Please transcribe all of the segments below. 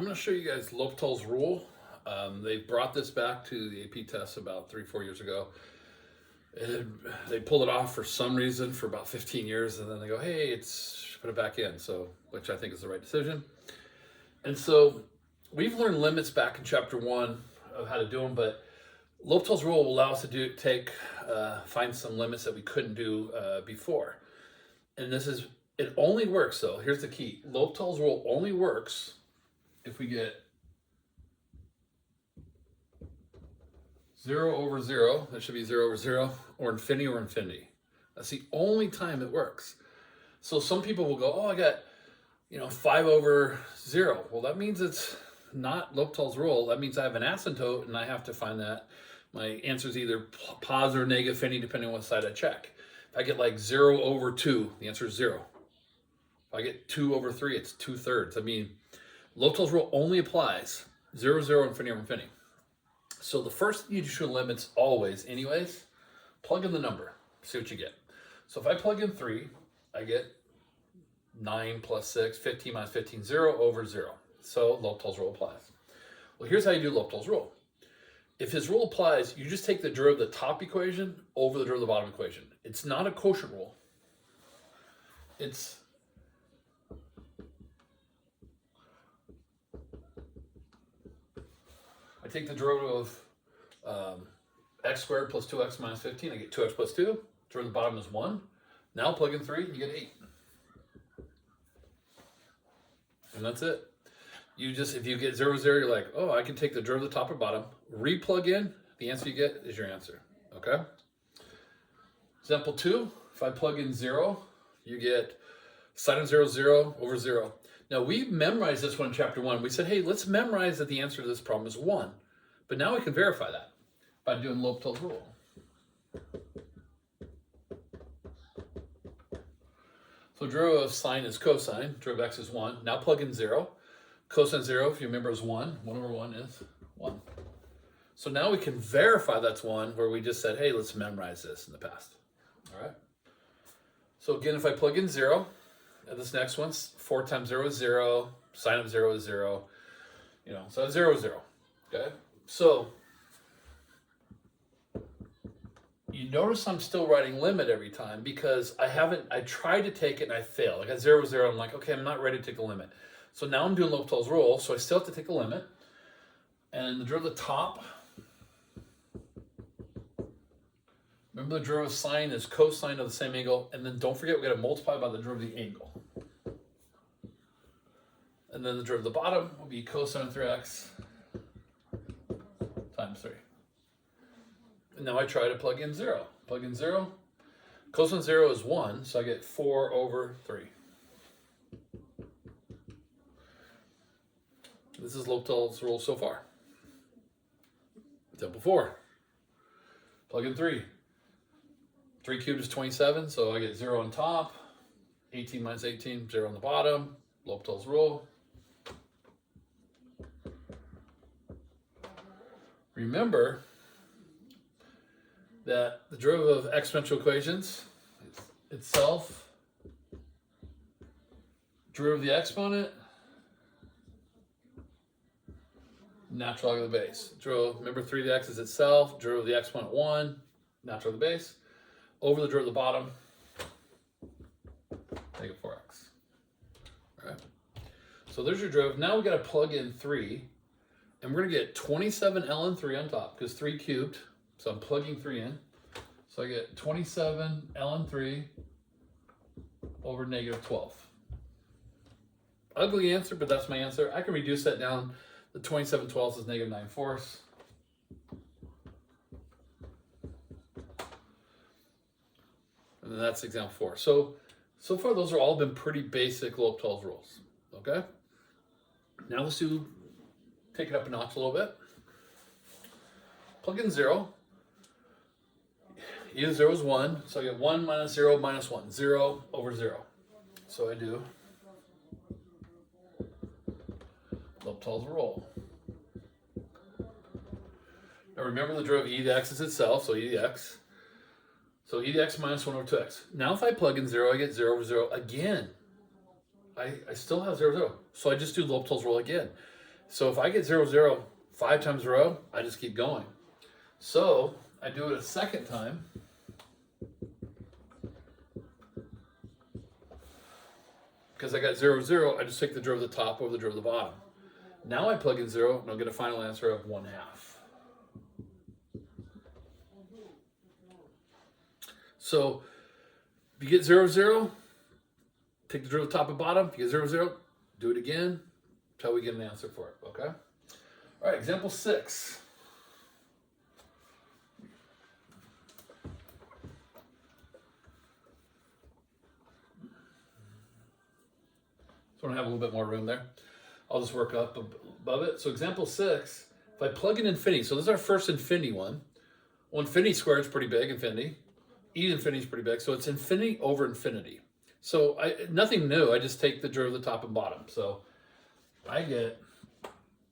I'm going to show you guys L'Hopital's rule. They brought this back to the AP test about 3-4 years ago. They pulled it off for some reason for about 15 years, and then they go, hey, it's put it back in. So, which I think is the right decision. And so we've learned limits back in chapter 1 of how to do them, but L'Hopital's rule will allow us to find some limits that we couldn't do before. And it only works though. Here's the key. L'Hopital's rule only works if we get 0 over 0, that should be 0 over 0, or infinity. That's the only time it works. So some people will go, oh, I got 5 over 0. Well, that means it's not L'Hopital's rule. That means I have an asymptote and I have to find that. My answer is either positive or negative infinity, depending on what side I check. If I get like 0 over 2, the answer is 0. If I get 2 over 3, it's 2/3. I mean, L'Hopital's rule only applies 0, 0, infinity over infinity. So the first thing you should limits always, anyways, plug in the number, see what you get. So if I plug in 3, I get 9 plus 6, 15 minus 15, 0 over 0. So L'Hopital's rule applies. Well, here's how you do L'Hopital's rule. If his rule applies, you just take the derivative of the top equation over the derivative of the bottom equation. It's not a quotient rule. I take the derivative of x squared plus 2x minus 15. I get 2x plus 2. Derivative of the bottom is 1. Now plug in 3, you get 8. And that's it. If you get 0, 0, you're like, oh, I can take the derivative of the top or bottom, re-plug in, the answer you get is your answer, okay? Example 2, if I plug in 0, you get sine of 0, 0 over 0. Now, we memorized this one in chapter 1. We said, hey, let's memorize that the answer to this problem is 1. But now we can verify that by doing L'Hopital's rule. So derivative of sine is cosine, derivative of x is 1. Now plug in 0. Cosine 0, if you remember, is 1. 1 over 1 is 1. So now we can verify that's 1, where we just said, hey, let's memorize this in the past. All right? So again, if I plug in 0, and this next one's 4 times 0 is 0, sine of 0 is 0, so 0 is 0, okay? So you notice I'm still writing limit every time because I tried to take it and I failed. I got 0, 0, I'm like, okay, I'm not ready to take a limit. So now I'm doing L'Hopital's rule, so I still have to take a limit. And the derivative of the top, remember the derivative of sine is cosine of the same angle, and then don't forget we got to multiply by the derivative of the angle. And then the derivative of the bottom will be cosine of 3x times 3. And now I try to plug in 0. Plug in 0. Cosine 0 is 1, so I get 4 over 3. This is L'Hopital's rule so far. Example 4. Plug in 3. 3 cubed is 27, so I get 0 on top. 18 minus 18, 0 on the bottom. L'Hopital's rule. Remember that the derivative of exponential equations itself, derivative of the exponent, natural log of the base. Remember 3 to the x is itself, derivative of the exponent 1, natural log of the base, over the derivative of the bottom, negative 4x. All right. So there's your derivative. Now we got to plug in 3, and we're going to get 27 ln 3 on top, because 3 cubed, so I'm plugging 3 in. So I get 27 ln 3 over negative 12. Ugly answer, but that's my answer. I can reduce that down. The 27 twelfths is negative 9/4. And then that's example 4. So far those are all been pretty basic L'Hopital's rules. Okay? Now let's take it up a notch a little bit. Plug in 0. E to the 0 is 1. So I get 1 minus 0 minus 1. 0 over 0. So I do L'Hopital's rule. Now remember the derivative of e to the x is itself, so e to the x. So e to the x minus 1 over 2x. Now if I plug in 0, I get 0 over 0 again. I still have 0, 0. So I just do L'Hopital's rule again. So if I get 0, 0 5 times in a row, I just keep going. So I do it a second time. Because I got 0, 0, I just take the derivative of the top over the derivative of the bottom. Now I plug in 0, and I'll get a final answer of 1/2. So if you get 0, 0, take the derivative of the top and bottom. If you get 0, 0, do it again until we get an answer for it, okay? All right, example 6. So I want to have a little bit more room there. I'll just work up above it. So example 6, if I plug in infinity, so this is our first infinity one. Well, infinity squared is pretty big, infinity. E to infinity is pretty big, so it's infinity over infinity. So nothing new, I just take the derivative of the top and bottom. So I get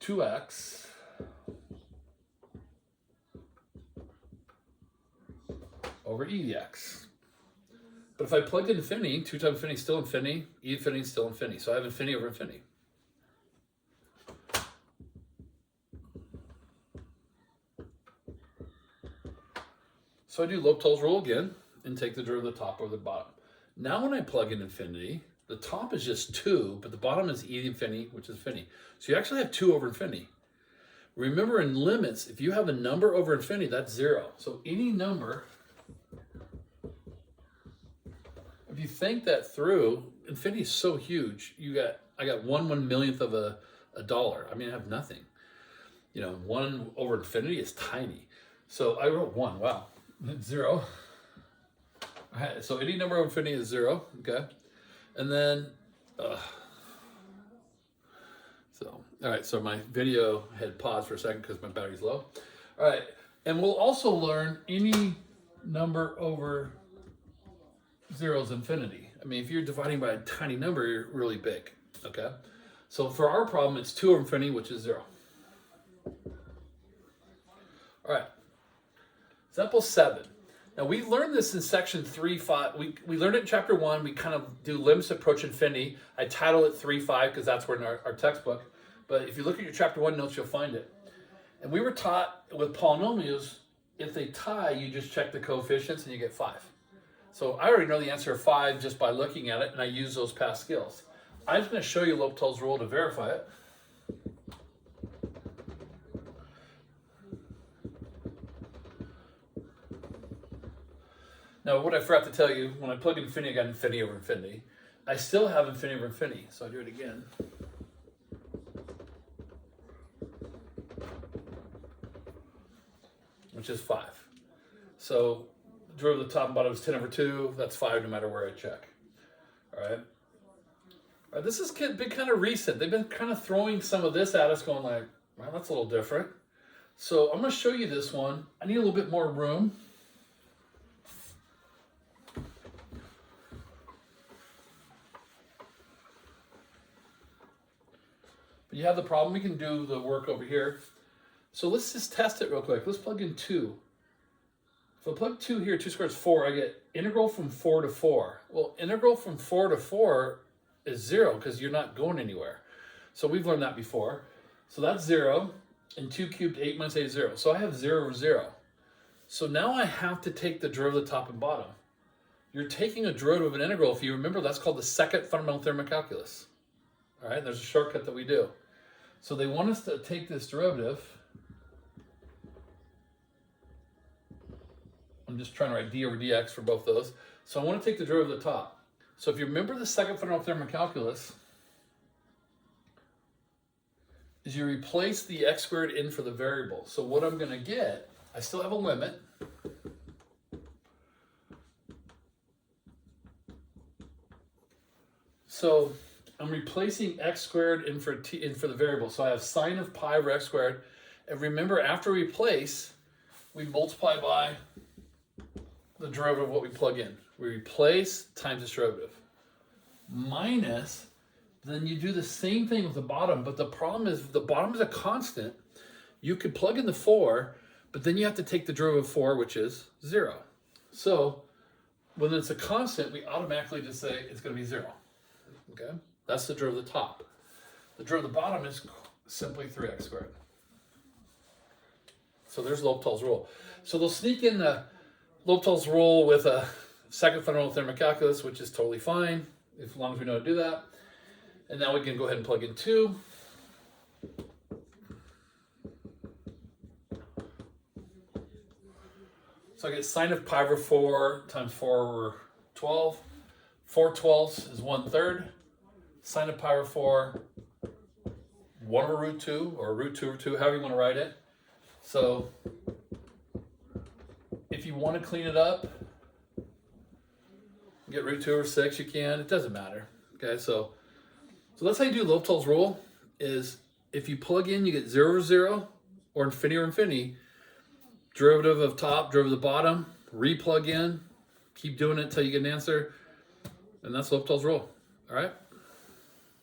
2x over e dx. But if I plug in infinity, 2 times infinity is still infinity, e infinity is still infinity. So I have infinity over infinity. So I do L'Hopital's rule again and take the derivative of the top over the bottom. Now when I plug in infinity, the top is just 2, but the bottom is e to infinity, which is infinity. So you actually have 2 over infinity. Remember in limits, if you have a number over infinity, that's 0. So any number, if you think that through, infinity is so huge. I got 1/1,000,000th of a dollar. I mean, I have nothing. 1 over infinity is tiny. So I wrote 1. Wow, 0. All right, so any number over infinity is 0. Okay, and then all right. So my video had paused for a second because my battery's low. All right, and we'll also learn any number over 0 is infinity. I mean, if you're dividing by a tiny number, you're really big, okay? So for our problem, it's 2 over infinity, which is 0. All right, example 7. Now we learned this in section 3.5. We learned it in chapter 1. We kind of do limits approach infinity. I title it 3.5 because that's where in our textbook. But if you look at your chapter 1 notes, you'll find it. And we were taught with polynomials, if they tie, you just check the coefficients and you get 5. So I already know the answer of 5 just by looking at it, and I use those past skills. I'm just going to show you L'Hopital's rule to verify it. Now, what I forgot to tell you, when I plug in infinity, I got infinity over infinity. I still have infinity over infinity, so I do it again. Which is 5. So derivative of the top and bottom is 10 over 2. That's 5 no matter where I check. All right. All right, this has been kind of recent. They've been kind of throwing some of this at us going like, well, that's a little different. So I'm going to show you this one. I need a little bit more room. But you have the problem. We can do the work over here. So let's just test it real quick. Let's plug in 2. If I plug 2 here, 2 squared is 4, I get integral from 4 to 4. Well, integral from 4 to 4 is 0 because you're not going anywhere. So we've learned that before. So that's 0, and 2 cubed 8 minus 8 is 0. So I have 0 over 0. So now I have to take the derivative of the top and bottom. You're taking a derivative of an integral. If you remember, that's called the second fundamental theorem of calculus. All right, there's a shortcut that we do. So they want us to take this derivative. I'm just trying to write d over dx for both those. So I want to take the derivative of the top. So if you remember the second fundamental theorem of calculus, is you replace the x squared in for the variable. So what I'm going to get, I still have a limit. So I'm replacing x squared in for the variable. So I have sine of pi over x squared. And remember, after we replace, we multiply by the derivative of what we plug in. We replace times its derivative. Minus, then you do the same thing with the bottom, but the problem is the bottom is a constant. You could plug in the 4, but then you have to take the derivative of 4, which is 0. So when it's a constant, we automatically just say it's going to be 0. Okay? That's the derivative of the top. The derivative of the bottom is simply 3x squared. So there's L'Hopital's rule. So they'll sneak in the L'Hopital's rule with a second fundamental theorem of calculus, which is totally fine, as long as we know how to do that. And now we can go ahead and plug in 2. So I get sine of pi over 4 times 4 over 12. 4 twelfths is 1/3. Sine of pi over 4, 1 over root 2, or root 2 over 2, however you want to write it. So if you want to clean it up, get root 2 over 6, you can. It doesn't matter. Okay, so that's how you do L'Hopital's rule, is if you plug in, you get 0 over 0, or infinity, derivative of top, derivative of bottom, re-plug in, keep doing it until you get an answer, and that's L'Hopital's rule. All right?